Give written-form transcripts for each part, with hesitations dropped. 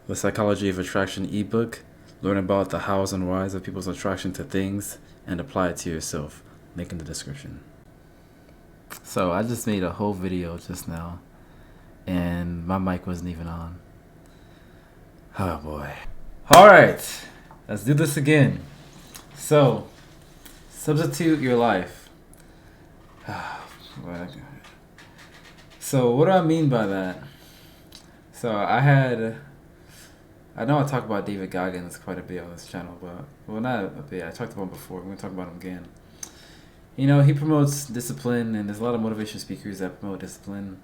The Psychology of Attraction ebook. Learn about the hows and whys of people's attraction to things and apply it to yourself. Link in the description. So I just made a whole video just now and my mic wasn't even on. Oh boy. Alright, let's do this again. So, substitute your life. So what do I mean by that? So I know I talk about David Goggins quite a bit on this channel, but, well, not a bit, I talked about him before, we're going to talk about him again. You know, he promotes discipline, and there's a lot of motivation speakers that promote discipline.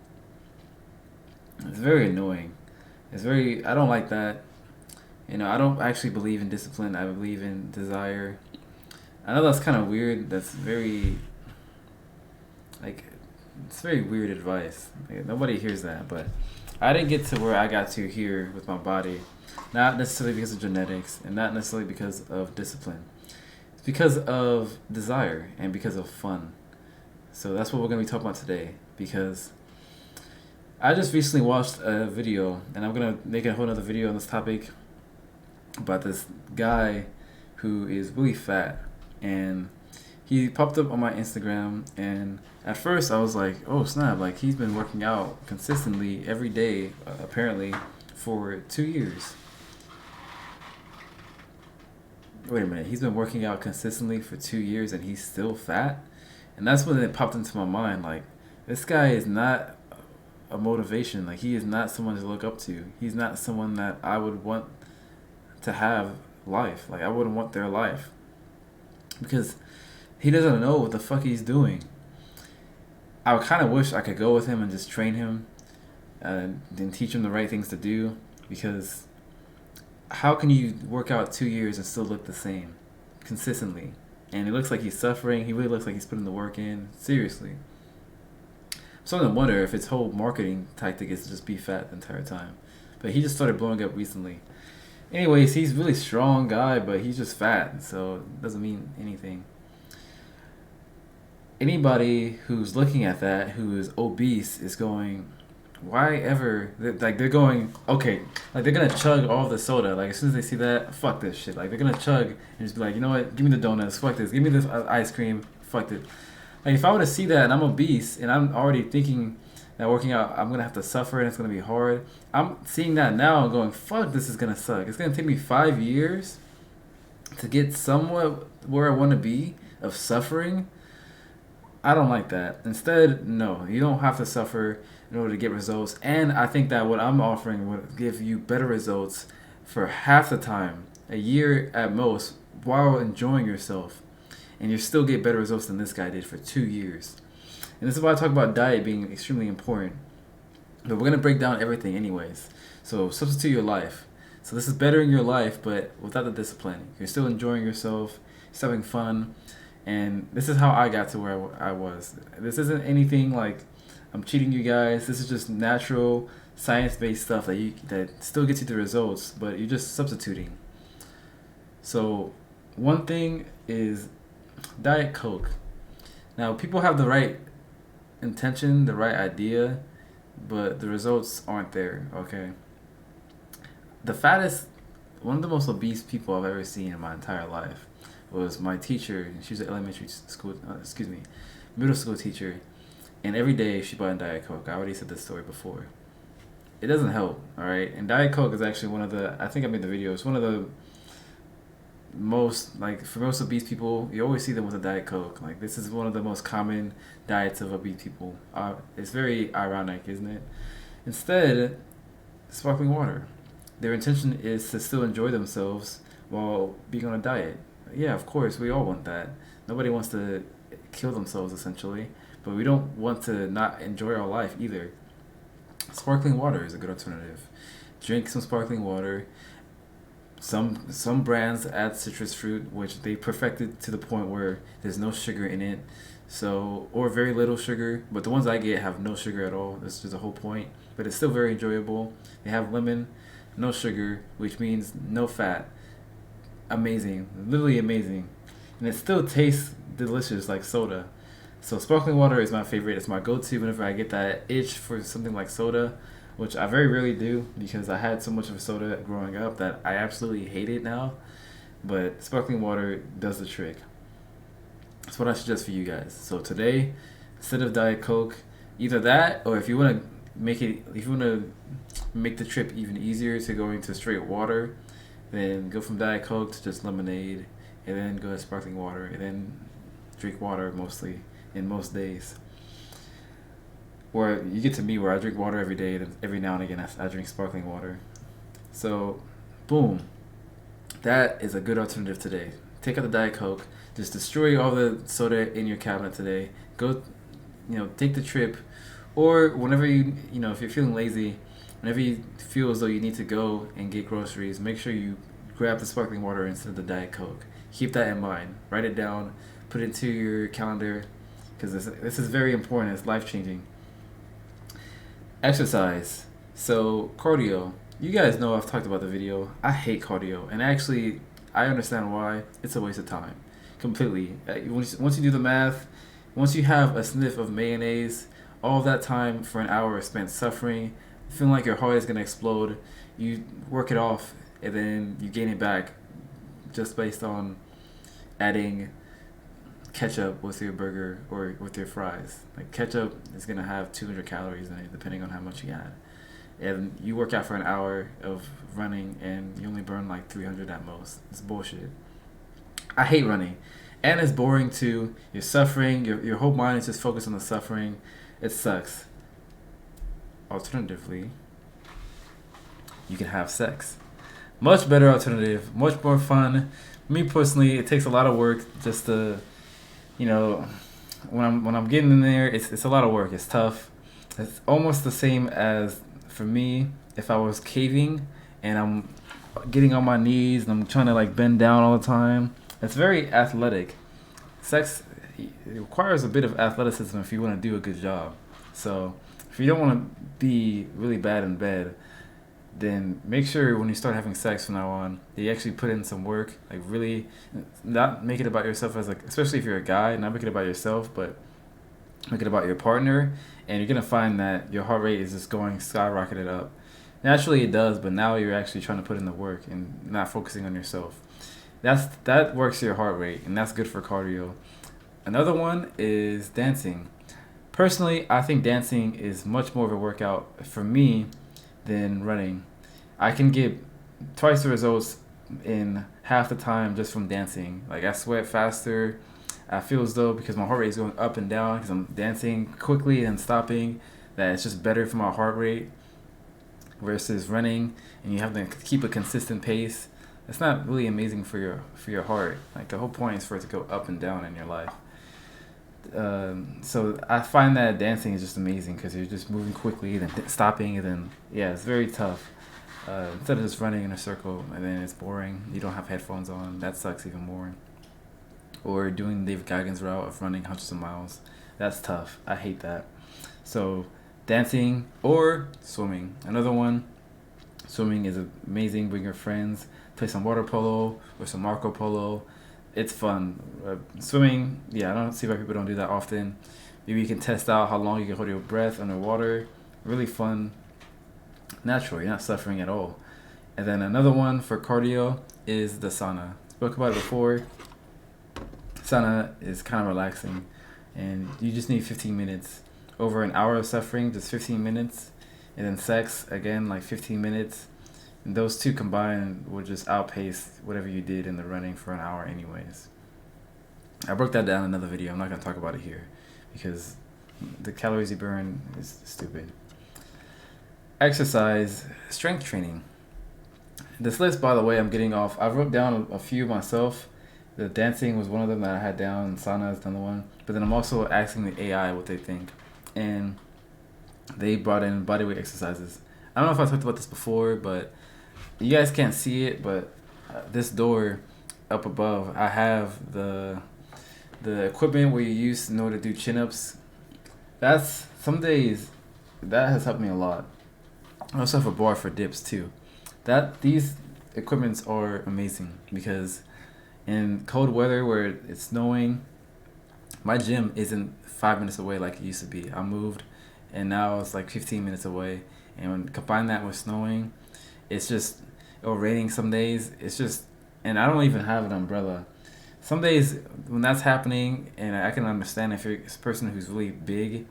It's very annoying. I don't like that. You know, I don't actually believe in discipline, I believe in desire. I know that's kind of weird, it's very weird advice. Like, nobody hears that, but I didn't get to where I got to here with my body. Not necessarily because of genetics and not necessarily because of discipline. It's because of desire and because of fun. So that's what we're going to be talking about today, because I just recently watched a video, and I'm going to make a whole other video on this topic, about this guy who is really fat, and he popped up on my Instagram, and at first I was like, oh snap, like he's been working out consistently every day, apparently, for 2 years. Wait a minute, he's been working out consistently for 2 years and he's still fat? And that's when it popped into my mind, like, this guy is not a motivation, like he is not someone to look up to. He's not someone that I would want to have life. Like, I wouldn't want their life, because he doesn't know what the fuck he's doing. I kind of wish I could go with him and just train him and teach him the right things to do, because how can you work out 2 years and still look the same consistently? And it looks like he's suffering. He really looks like he's putting the work in. Seriously. I'm starting to wonder if his whole marketing tactic is to just be fat the entire time. But he just started blowing up recently. Anyways, he's a really strong guy, but he's just fat, so it doesn't mean anything. Anybody who's looking at that, who is obese, is going, why ever? They're going, okay, like they're gonna chug all of the soda. Like, as soon as they see that, fuck this shit. Like, they're gonna chug and just be like, you know what? Give me the donuts. Fuck this. Give me this ice cream. Fuck it. Like, if I were to see that and I'm obese and I'm already thinking that working out, I'm gonna have to suffer and it's gonna be hard. I'm seeing that now and going, fuck, this is gonna suck. It's gonna take me 5 years to get somewhat where I want to be of suffering. I don't like that. Instead, no, you don't have to suffer in order to get results. And I think that what I'm offering would give you better results for half the time, a year at most, while enjoying yourself. And you still get better results than this guy did for 2 years. And this is why I talk about diet being extremely important. But we're going to break down everything anyways. So substitute your life. So this is bettering your life, but without the discipline. You're still enjoying yourself, still having fun. And this is how I got to where I was. This isn't anything like I'm cheating you guys. This is just natural, science-based stuff that still gets you the results, but you're just substituting. So one thing is Diet Coke. Now, people have the right intention, the right idea, but the results aren't there, okay? The fattest, one of the most obese people I've ever seen in my entire life was my teacher. She was an middle school teacher, and every day she bought in Diet Coke. I already said this story before. It doesn't help, alright? And Diet Coke is actually one of the, I think I made the video, it's one of the most, like, for most obese people, you always see them with a Diet Coke. Like, this is one of the most common diets of obese people. It's very ironic, isn't it? Instead, sparkling water. Their intention is to still enjoy themselves while being on a diet. Yeah, of course, we all want that. Nobody wants to kill themselves, essentially, but we don't want to not enjoy our life either. Sparkling water is a good alternative. Drink some sparkling water. Some brands add citrus fruit, which they perfected to the point where there's no sugar in it, so, or very little sugar. But the ones I get have no sugar at all. This is the whole point, but it's still very enjoyable. They have lemon, no sugar, which means no fat. Amazing, literally amazing, and it still tastes delicious like soda. So sparkling water is my favorite. It's my go-to whenever I get that itch for something like soda, which I very rarely do because I had so much of a soda growing up that I absolutely hate it now. But sparkling water does the trick. That's what I suggest for you guys. So today, instead of Diet Coke, either that or if you want to make the trip even easier to going to straight water, then go from Diet Coke to just lemonade, and then go to sparkling water, and then drink water mostly in most days. Or you get to me where I drink water every day, and every now and again I drink sparkling water. So, boom, that is a good alternative today. Take out the Diet Coke, just destroy all the soda in your cabinet today. Go, take the trip, or whenever if you're feeling lazy, whenever you feel as though you need to go and get groceries, make sure you grab the sparkling water instead of the Diet Coke. Keep that in mind. Write it down. Put it into your calendar, because this is very important. It's life changing. Exercise. So cardio. You guys know I've talked about the video. I hate cardio, and actually, I understand why. It's a waste of time, completely. Once you do the math, once you have a sniff of mayonnaise, all of that time for an hour is spent suffering, feeling like your heart is gonna explode. You work it off, and then you gain it back, just based on adding ketchup with your burger or with your fries. Like ketchup is gonna have 200 calories in it, depending on how much you add. And you work out for an hour of running, and you only burn like 300 at most. It's bullshit. I hate running, and it's boring too. You're suffering. Your whole mind is just focused on the suffering. It sucks. Alternatively, you can have sex. Much better alternative. Much more fun. Me personally, it takes a lot of work just to, when I'm getting in there, it's a lot of work. It's tough. It's almost the same as for me if I was caving and I'm getting on my knees and I'm trying to like bend down all the time. It's very athletic. Sex, it requires a bit of athleticism if you want to do a good job. So if you don't want to be really bad in bed, then make sure when you start having sex from now on, that you actually put in some work. Like really, not make it about yourself especially if you're a guy, not make it about yourself, but make it about your partner. And you're gonna find that your heart rate is just going skyrocketed up. Naturally it does, but now you're actually trying to put in the work and not focusing on yourself. That works your heart rate, and that's good for cardio. Another one is dancing. Personally, I think dancing is much more of a workout for me than running. I can get twice the results in half the time just from dancing. Like I sweat faster. I feel as though because my heart rate is going up and down because I'm dancing quickly and stopping, that it's just better for my heart rate versus running, and you have to keep a consistent pace. It's not really amazing for your heart. Like the whole point is for it to go up and down in your life. So I find that dancing is just amazing because you're just moving quickly, then stopping, and then it's very tough. Instead of just running in a circle and then it's boring. You don't have headphones on. That sucks even more. Or doing David Goggins' route of running hundreds of miles. That's tough. I hate that. So dancing or swimming. Another one. Swimming is amazing. Bring your friends. Play some water polo or some Marco Polo. It's fun. Swimming, I don't see why people don't do that often. Maybe you can test out how long you can hold your breath underwater. Really fun. Natural. You're not suffering at all. And then another one for cardio is the sauna. Spoke about it before. Sauna is kind of relaxing, and you just need 15 minutes. Over an hour of suffering, just 15 minutes. And then sex, again, like 15 minutes. And those two combined will just outpace whatever you did in the running for an hour anyways. I broke that down in another video. I'm not going to talk about it here because the calories you burn is stupid. Exercise, strength training. This list, by the way, I'm getting off. I wrote down a few myself. The dancing was one of them that I had down. Sauna is another one. But then I'm also asking the AI what they think. And they brought in bodyweight exercises. I don't know if I talked about this before, but you guys can't see it, but this door up above, I have the equipment where you use in order to do chin-ups. That's some days that has helped me a lot. I also have a bar for dips too. These equipments are amazing because in cold weather where it's snowing, my gym isn't 5 minutes away like it used to be. I moved and now it's like 15 minutes away, And when combine that with snowing, it's just, or raining some days, it's just, and I don't even have an umbrella. Some days when that's happening, and I can understand if you're a person who's really big,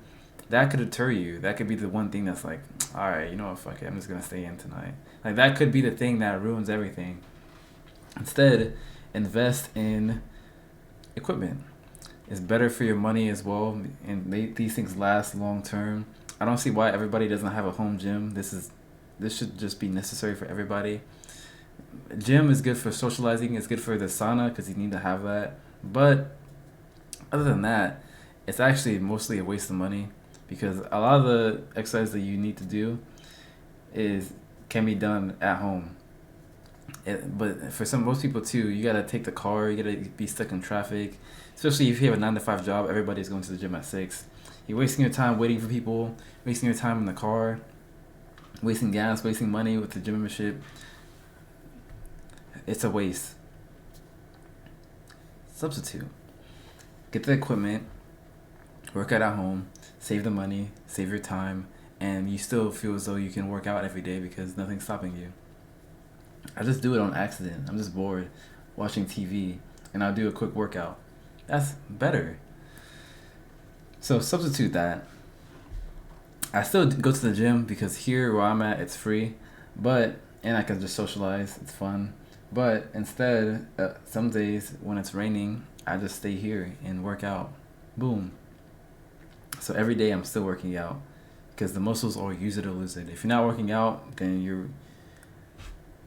that could deter you. That could be the one thing that's like, all right, you know what, fuck it, I'm just gonna stay in tonight. Like that could be the thing that ruins everything. Instead, invest in equipment. It's better for your money as well, and these things last long term. I don't see why everybody doesn't have a home gym. This should just be necessary for everybody. Gym is good for socializing. It's good for the sauna because you need to have that. But other than that, it's actually mostly a waste of money because a lot of the exercise that you need to do is can be done at home. But for most people too, you gotta take the car. You gotta be stuck in traffic, especially if you have a 9 to 5 job. Everybody's going to the gym at 6. You're wasting your time waiting for people, wasting your time in the car, wasting gas, wasting money with the gym membership. It's a waste. Substitute. Get the equipment, work out at home, save the money, save your time, and you still feel as though you can work out every day because nothing's stopping you. I just do it on accident. I'm just bored watching TV and I'll do a quick workout. That's better. So substitute that. I still go to the gym because here where I'm at it's free, and I can just socialize. It's fun. But instead, some days when it's raining, I just stay here and work out. Boom. So every day I'm still working out because the muscles are use it or lose it. If you're not working out, then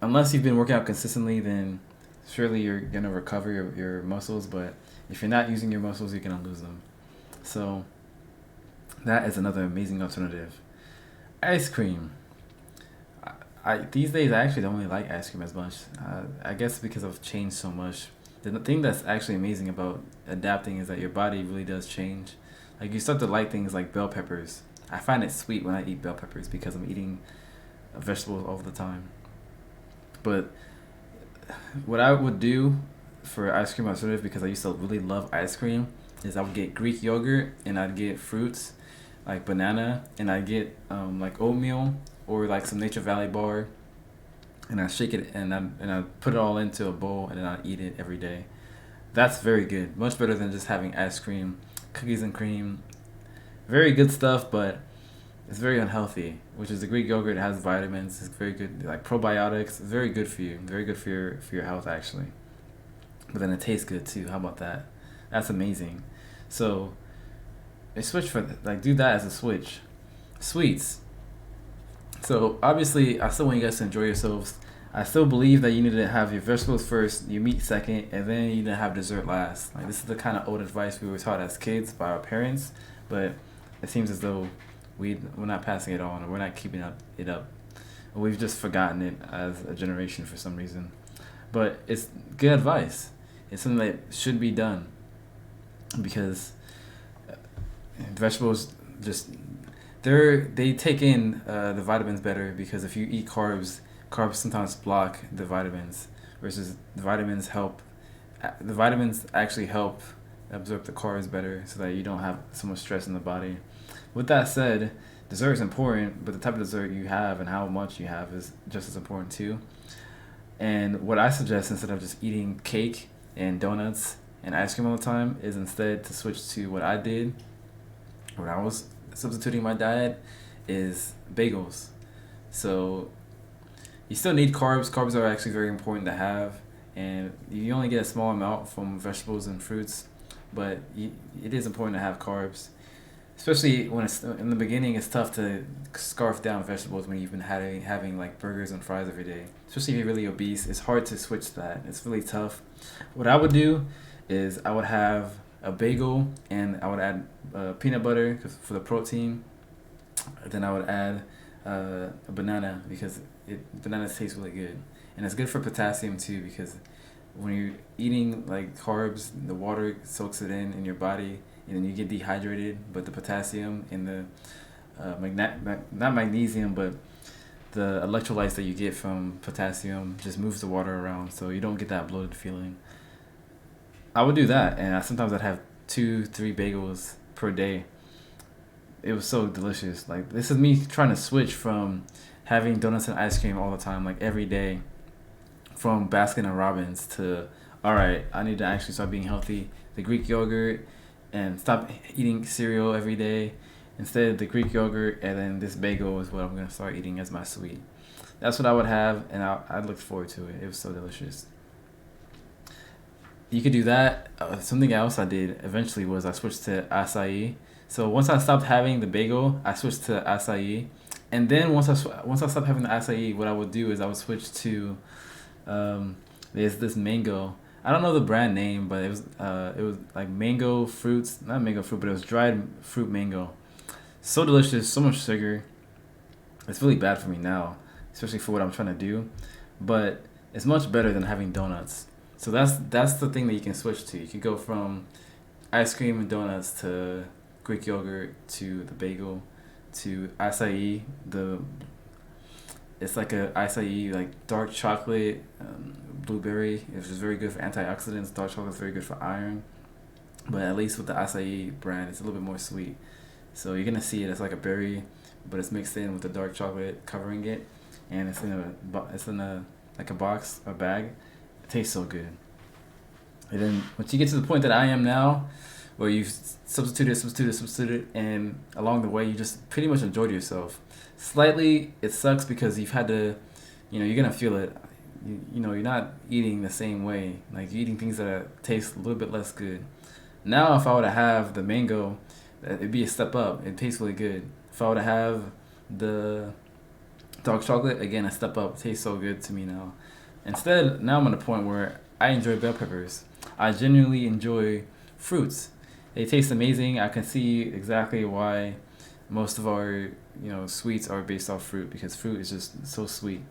unless you've been working out consistently, then surely you're gonna recover your muscles. But if you're not using your muscles, you're gonna lose them. So that is another amazing alternative. Ice cream. I these days I actually don't really like ice cream as much. I guess because I've changed so much. The thing that's actually amazing about adapting is that your body really does change. Like you start to like things like bell peppers. I find it sweet when I eat bell peppers because I'm eating vegetables all the time. But what I would do for ice cream alternative, because I used to really love ice cream, is I would get Greek yogurt and I'd get fruits like banana and I'd get like oatmeal or like some Nature Valley bar, and I shake it and I put it all into a bowl and then I eat it every day. That's very good. Much better than just having ice cream, cookies and cream. Very good stuff, but it's very unhealthy. Which is the Greek yogurt has vitamins. It's very good, like probiotics. It's very good for you. Very good for your health actually. But then it tastes good too. How about that? That's amazing. So, a switch for do that as a switch. Sweets. So obviously, I still want you guys to enjoy yourselves. I still believe that you need to have your vegetables first, your meat second, and then you need to have dessert last. Like this is the kind of old advice we were taught as kids by our parents, but it seems as though we're not passing it on, or we're not keeping it up. We've just forgotten it as a generation for some reason. But it's good advice. It's something that should be done because vegetables just they take in the vitamins better because if you eat carbs sometimes block the vitamins versus the vitamins actually help absorb the carbs better so that you don't have so much stress in the body. With that said, dessert is important, but the type of dessert you have and how much you have is just as important too. And what I suggest instead of just eating cake and donuts and ice cream all the time is instead to switch to what I did when I was substituting my diet is bagels. So you still need carbs. Carbs are actually very important to have, and you only get a small amount from vegetables and fruits, but it is important to have carbs. Especially when it's in the beginning, it's tough to scarf down vegetables when you've been having like burgers and fries every day. Especially if you're really obese, it's hard to switch that. It's really tough. What I would do is I would have a bagel and I would add peanut butter for the protein. Then I would add a banana because bananas taste really good, and it's good for potassium too because when you're eating like carbs, the water soaks it in your body, and then you get dehydrated. But the potassium and the not magnesium, but the electrolytes that you get from potassium just moves the water around, so you don't get that bloated feeling. I would do that, and sometimes I'd have 2-3 bagels per day. it was so delicious. Like this is me trying to switch from having donuts and ice cream all the time, like every day, from Baskin and Robbins to, all right, I need to actually start being healthy. The Greek yogurt, and stop eating cereal every day. Instead, the Greek yogurt and then this bagel is what I'm gonna start eating as my sweet. That's what I would have, and I looked forward to it. It was so delicious. You could do that. Something else I did eventually was I switched to acai. So once I stopped having the bagel, I switched to acai, and then once I stopped having the acai, what I would do is I would switch to there's this mango. I don't know the brand name, but it was like mango fruits, not mango fruit, but it was dried fruit mango. So delicious, so much sugar. It's really bad for me now, especially for what I'm trying to do, but it's much better than having donuts. So that's the thing that you can switch to. You could go from ice cream and donuts to Greek yogurt to the bagel to acai. It's like a acai like dark chocolate, blueberry. It's just very good for antioxidants. Dark chocolate is very good for iron. But at least with the acai brand, it's a little bit more sweet. So you're gonna see it as like a berry, but it's mixed in with the dark chocolate covering it, and it's in a like a box, a bag. It tastes so good. And then once you get to the point that I am now, where you've substituted, and along the way you just pretty much enjoyed yourself. Slightly, it sucks because you've had to, you're gonna feel it. You're not eating the same way. Like you're eating things that taste a little bit less good. Now, if I were to have the mango, it'd be a step up. It tastes really good. If I were to have the dark chocolate, again, a step up. It tastes so good to me now. Instead, now I'm at a point where I enjoy bell peppers. I genuinely enjoy fruits. They taste amazing. I can see exactly why most of our sweets are based off fruit, because fruit is just so sweet,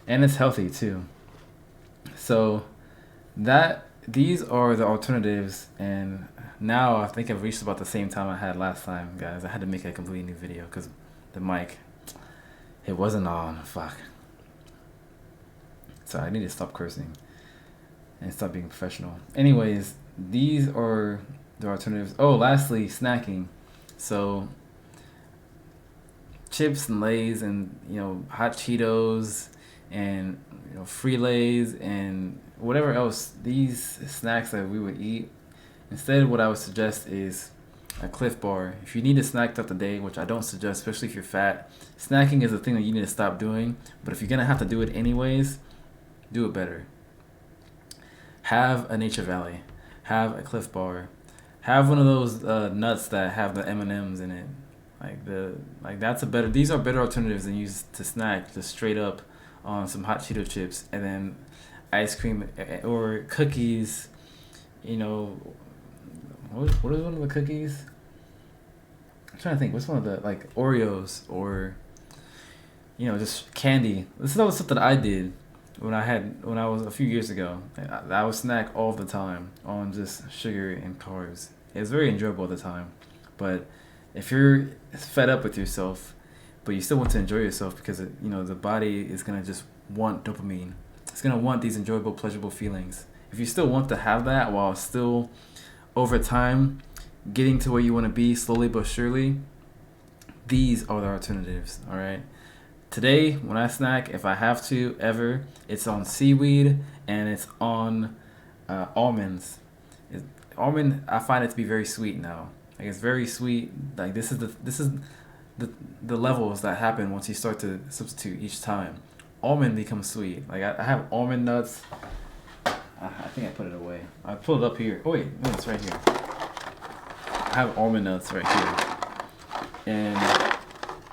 and it's healthy too. So these are the alternatives, and now I think I've reached about the same time I had last time, guys. I had to make a completely new video because the mic, it wasn't on. Fuck. So I need to stop cursing and stop being professional. Anyways, these are the alternatives. Oh, lastly, snacking. So chips and Lays and hot Cheetos and free Lays and whatever else, these snacks that we would eat. Instead, what I would suggest is a Cliff Bar. If you need a snack throughout the day, which I don't suggest, especially if you're fat, snacking is a thing that you need to stop doing. But if you're gonna have to do it anyways, do it better. Have a Nature Valley. Have a Cliff Bar. Have one of those nuts that have the M&Ms in it. These are better alternatives than use to snack just straight up on some hot Cheeto chips and then ice cream or cookies. What is one of the cookies? I'm trying to think. What's one of the Oreos or just candy? This is all the stuff that I did when I was a few years ago. I would snack all the time on just sugar and carbs. It was very enjoyable at the time, but if you're fed up with yourself, but you still want to enjoy yourself because the body is gonna just want dopamine. It's gonna want these enjoyable, pleasurable feelings. If you still want to have that while still over time getting to where you want to be slowly but surely, these are the alternatives. All right. Today, when I snack, if I have to ever, it's on seaweed and it's on almonds. Almond, I find it to be very sweet now. Like it's very sweet. Like this is the levels that happen once you start to substitute each time. Almond becomes sweet. Like I have almond nuts. I think I put it away. I pulled it up here. Oh wait, no, it's right here. I have almond nuts right here, and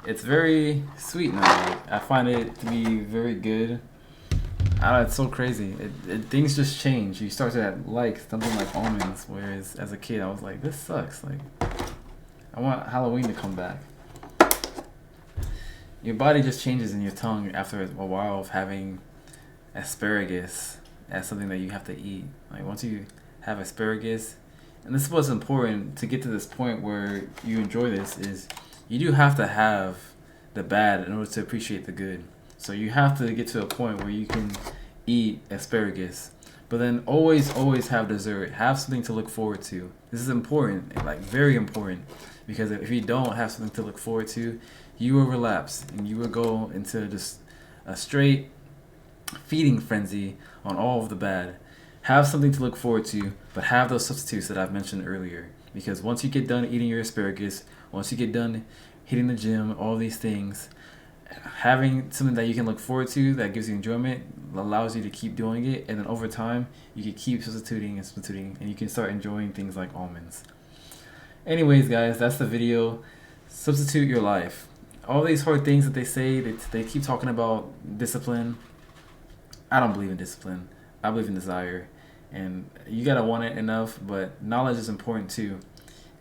it's very sweet now. I find it to be very good. It's so crazy. Things just change. You start to like something like almonds, whereas as a kid I was like, this sucks. Like, I want Halloween to come back. Your body just changes in your tongue after a while of having asparagus as something that you have to eat. Like once you have asparagus, and this is what's important to get to this point where you enjoy this, is you do have to have the bad in order to appreciate the good. So you have to get to a point where you can eat asparagus, but then always have dessert. Have something to look forward to. This is important, like very important, because if you don't have something to look forward to, you will relapse and you will go into just a straight feeding frenzy on all of the bad. Have something to look forward to, but have those substitutes that I've mentioned earlier. Because once you get done eating your asparagus, once you get done hitting the gym, all these things, having something that you can look forward to that gives you enjoyment allows you to keep doing it, and then over time you can keep substituting, and you can start enjoying things like almonds. Anyways, guys, that's the video. Substitute your life. All these hard things that they say, they keep talking about discipline. I don't believe in discipline. I believe in desire, and you gotta want it enough. But knowledge is important too.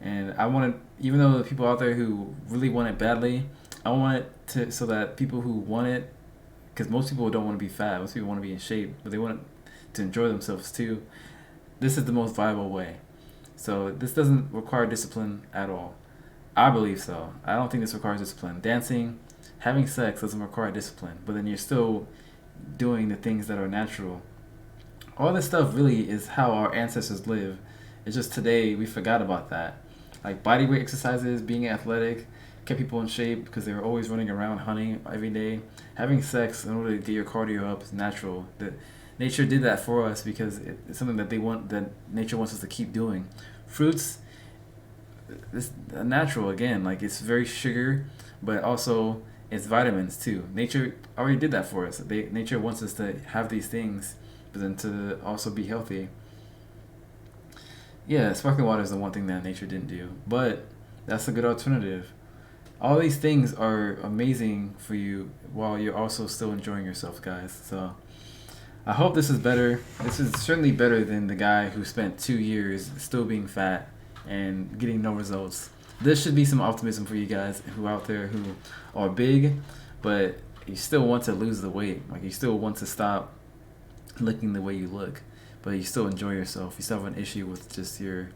And I want to, even though the people out there who really want it badly, I want it to so that people who want it, because most people don't want to be fat. Most people want to be in shape, but they want to enjoy themselves too. This is the most viable way. So this doesn't require discipline at all. I believe so. I don't think this requires discipline. Dancing, having sex doesn't require discipline, but then you're still doing the things that are natural. All this stuff really is how our ancestors live. It's just today we forgot about that. Like bodyweight exercises, being athletic, kept people in shape because they were always running around hunting every day. Having sex in order to get your cardio up is natural. Nature did that for us because it's something that nature wants us to keep doing. Fruits, it's natural again. Like it's very sugar, but also it's vitamins too. Nature already did that for us. Nature wants us to have these things, but then to also be healthy. Yeah, sparkling water is the one thing that nature didn't do, but that's a good alternative. All these things are amazing for you while you're also still enjoying yourself, guys. So I hope this is better. This is certainly better than the guy who spent 2 years still being fat and getting no results. This should be some optimism for you guys who out there who are big, but you still want to lose the weight. Like you still want to stop looking the way you look, but you still enjoy yourself. You still have an issue with just your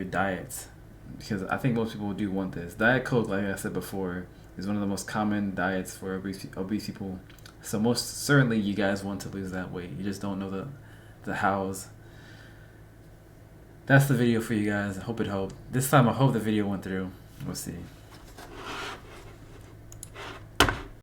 diets, because I think most people do want this. Diet Coke, like I said before, is one of the most common diets for obese people. So most certainly you guys want to lose that weight. You just don't know the hows. That's the video for you guys. I hope it helped. This time I hope the video went through. We'll see.